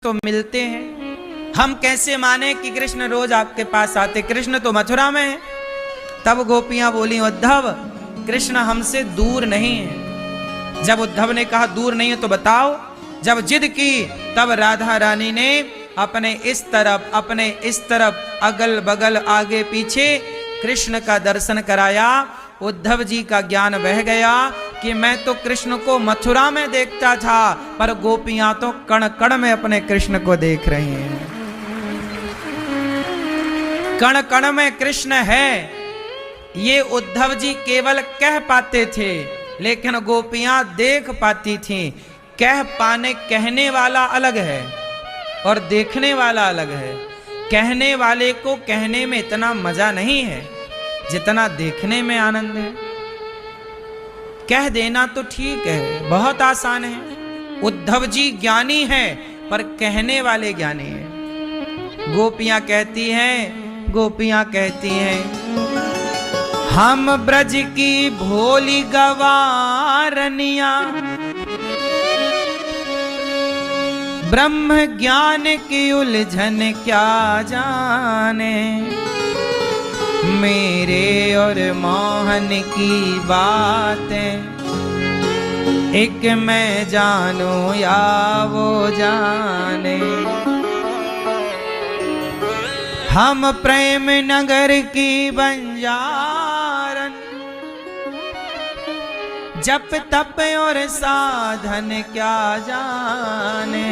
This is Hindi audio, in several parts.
तो मिलते हैं, हम कैसे माने कि कृष्ण रोज आपके पास आते, कृष्ण तो मथुरा में है। तब गोपियां बोली, उद्धव कृष्ण हमसे दूर नहीं है। जब उद्धव ने कहा दूर नहीं है तो बताओ, जब जिद की तब राधा रानी ने अपने इस तरफ अगल बगल आगे पीछे कृष्ण का दर्शन कराया। उद्धव जी का ज्ञान बह गया कि मैं तो कृष्ण को मथुरा में देखता था, पर गोपियां तो कण कण में अपने कृष्ण को देख रही हैं। कण कण में कृष्ण है, ये उद्धव जी केवल कह पाते थे, लेकिन गोपियां देख पाती थीं। कहने वाला अलग है और देखने वाला अलग है। कहने वाले को कहने में इतना मजा नहीं है जितना देखने में आनंद है। कह देना तो ठीक है, बहुत आसान है। उद्धव जी ज्ञानी है पर कहने वाले ज्ञानी है। गोपियां कहती हैं हम ब्रज की भोली गवारनिया, ब्रह्म ज्ञान की उलझन क्या जाने, मेरे और मोहन की बातें एक मैं जानूं या वो जाने। हम प्रेम नगर की बंजारन, जप तप और साधन क्या जाने,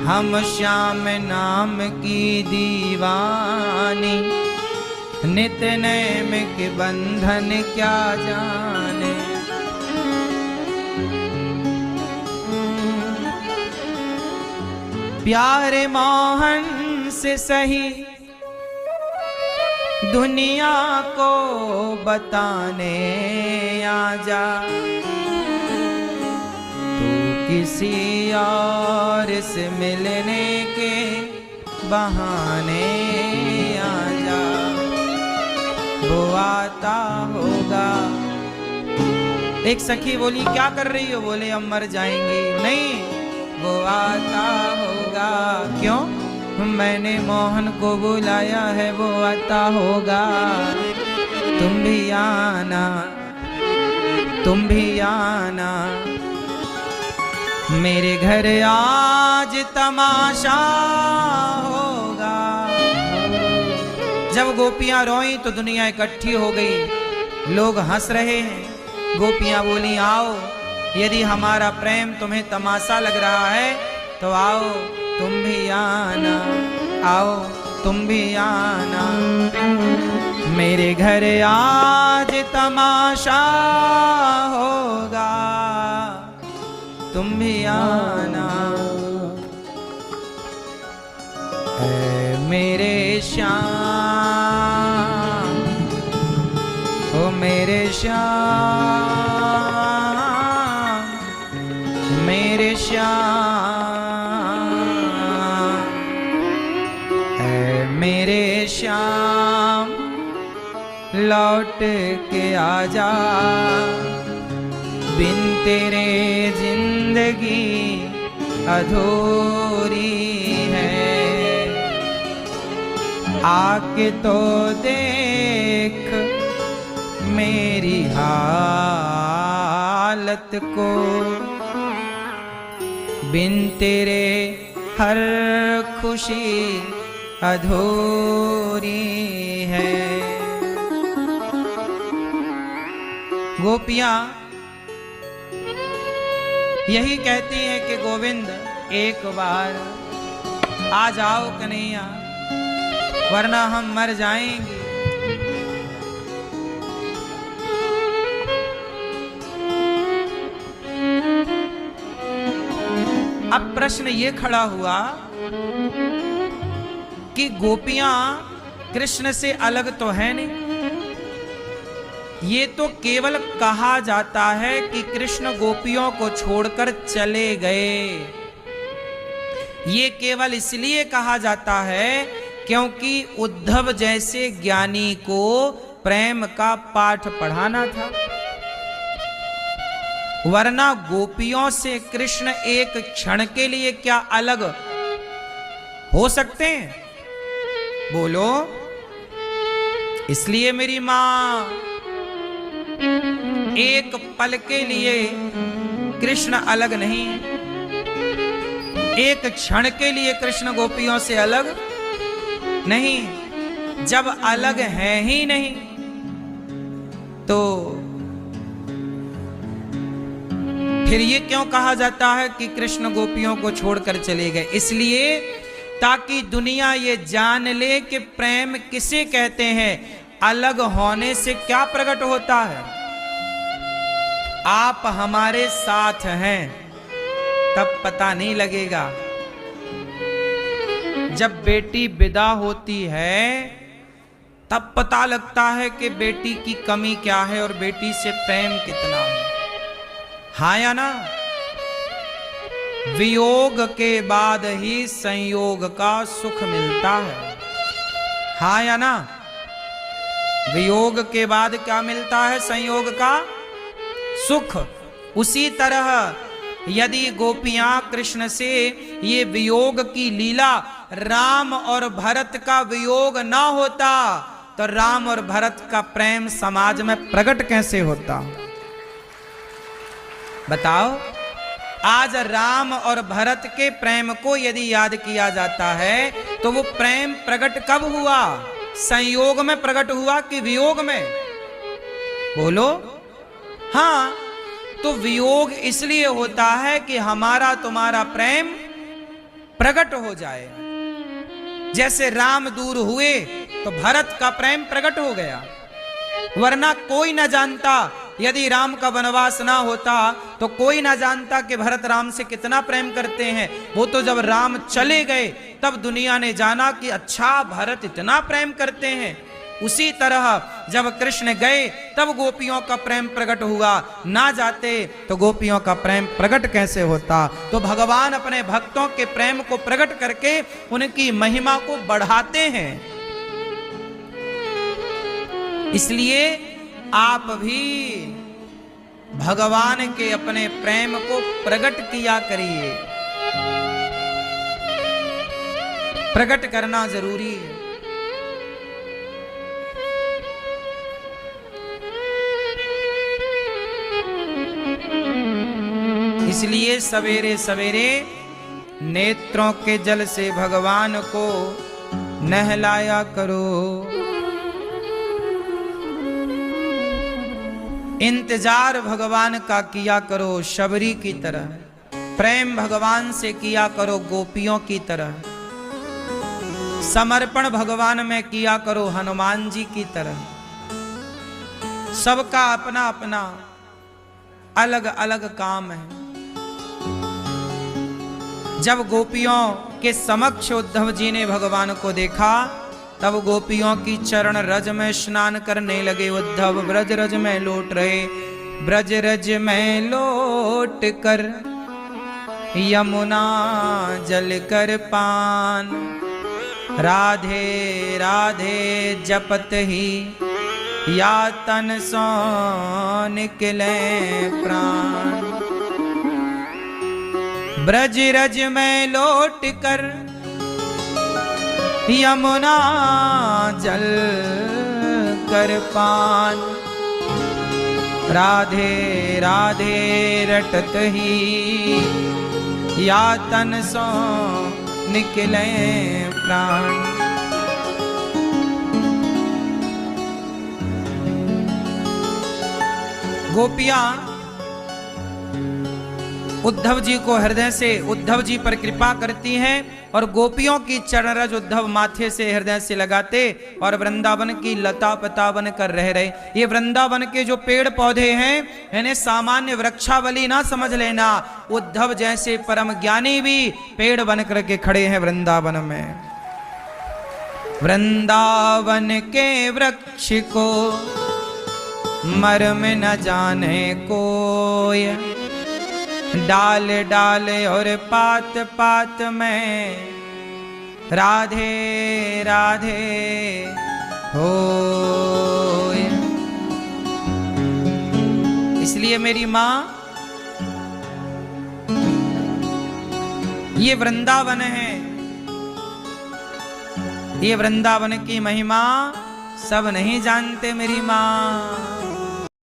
हम श्याम नाम की दीवानी, नित नैमिक बंधन क्या जाने। प्यारे मोहन से सही दुनिया को बताने आजा, तू किसी और से मिलने के बहाने आजा, वो आता होगा। एक सखी बोली क्या कर रही हो? बोले हम मर जाएंगे। नहीं, वो आता होगा। क्यों? मैंने मोहन को बुलाया है, वो आता होगा। तुम भी आना, तुम भी आना, मेरे घर आज तमाशा होगा। जब गोपियां रोई तो दुनिया इकट्ठी हो गई, लोग हंस रहे हैं। गोपियां बोली आओ, यदि हमारा प्रेम तुम्हें तमाशा लग रहा है तो आओ, तुम भी आना, आओ तुम भी आना, मेरे घर आज तमाशा होगा, तुम भी आना। ऐ मेरे श्याम, ओ मेरे श्याम, मेरे श्याम, मेरे श्याम लौट के आजा, बिन तेरे जिंदगी अधूरी है। आके तो देख मेरी हालत को, बिन तेरे हर खुशी अधूरी है। गोपियां यही कहती हैं कि गोविंद एक बार आ जाओ कन्हैया, वरना हम मर जाएंगे। अब प्रश्न ये खड़ा हुआ कि गोपियां कृष्ण से अलग तो है नहीं, ये तो केवल कहा जाता है कि कृष्ण गोपियों को छोड़कर चले गए। ये केवल इसलिए कहा जाता है क्योंकि उद्धव जैसे ज्ञानी को प्रेम का पाठ पढ़ाना था। वरना गोपियों से कृष्ण एक क्षण के लिए क्या अलग हो सकते हैं? बोलो। इसलिए मेरी मां एक पल के लिए कृष्ण अलग नहीं है, एक क्षण के लिए कृष्ण गोपियों से अलग नहीं। जब अलग है ही नहीं तो फिर ये क्यों कहा जाता है कि कृष्ण गोपियों को छोड़कर चले गए? इसलिए ताकि दुनिया ये जान ले कि प्रेम किसे कहते हैं, अलग होने से क्या प्रकट होता है। आप हमारे साथ हैं तब पता नहीं लगेगा, जब बेटी विदा होती है तब पता लगता है कि बेटी की कमी क्या है और बेटी से प्रेम कितना है। हाँ या ना? वियोग के बाद ही संयोग का सुख मिलता है। हाँ या ना? वियोग के बाद क्या मिलता है? संयोग का सुख। उसी तरह यदि गोपियां कृष्ण से ये वियोग की लीला, राम और भरत का वियोग ना होता तो राम और भरत का प्रेम समाज में प्रकट कैसे होता? बताओ। आज राम और भरत के प्रेम को यदि याद किया जाता है तो वो प्रेम प्रकट कब हुआ? संयोग में प्रकट हुआ कि वियोग में? बोलो। हाँ, तो वियोग इसलिए होता है कि हमारा तुम्हारा प्रेम प्रकट हो जाए। जैसे राम दूर हुए तो भरत का प्रेम प्रकट हो गया, वरना कोई न जानता। यदि राम का वनवास ना होता तो कोई ना जानता कि भरत राम से कितना प्रेम करते हैं। वो तो जब राम चले गए तब दुनिया ने जाना कि अच्छा भरत इतना प्रेम करते हैं। उसी तरह जब कृष्ण गए तब गोपियों का प्रेम प्रकट हुआ, ना जाते तो गोपियों का प्रेम प्रकट कैसे होता? तो भगवान अपने भक्तों के प्रेम को प्रकट करके उनकी महिमा को बढ़ाते हैं। इसलिए आप भी भगवान के अपने प्रेम को प्रकट किया करिए। प्रकट करना जरूरी है। इसलिए सवेरे सवेरे नेत्रों के जल से भगवान को नहलाया करो। इंतजार भगवान का किया करो शबरी की तरह, प्रेम भगवान से किया करो गोपियों की तरह, समर्पण भगवान में किया करो हनुमान जी की तरह। सबका अपना अपना अलग अलग काम है। जब गोपियों के समक्ष उद्धव जी ने भगवान को देखा तब गोपियों की चरण रज में स्नान करने लगे। उद्धव ब्रज रज में लौट रहे, ब्रज रज में लौट कर यमुना जल कर पान, राधे राधे जपत ही या तन सो निकले प्राण। ब्रज रज में लौट कर यमुना जल कर पान, राधे राधे रटत ही या तन सो निकले प्राण। गोपियां उद्धव जी को हृदय से, उद्धव जी पर कृपा करती हैं और गोपियों की चरणरज उद्धव माथे से हृदय से लगाते और वृंदावन की लता पता बन कर रह रहे। ये वृंदावन के जो पेड़ पौधे हैं इन्हें सामान्य वृक्षावली ना समझ लेना। उद्धव जैसे परम ज्ञानी भी पेड़ बन करके खड़े हैं वृंदावन में। वृंदावन के वृक्ष को मर्म न जाने कोय, डाल डाल और पात पात में राधे राधे हो। इसलिए मेरी माँ ये वृंदावन है, ये वृंदावन की महिमा सब नहीं जानते मेरी माँ।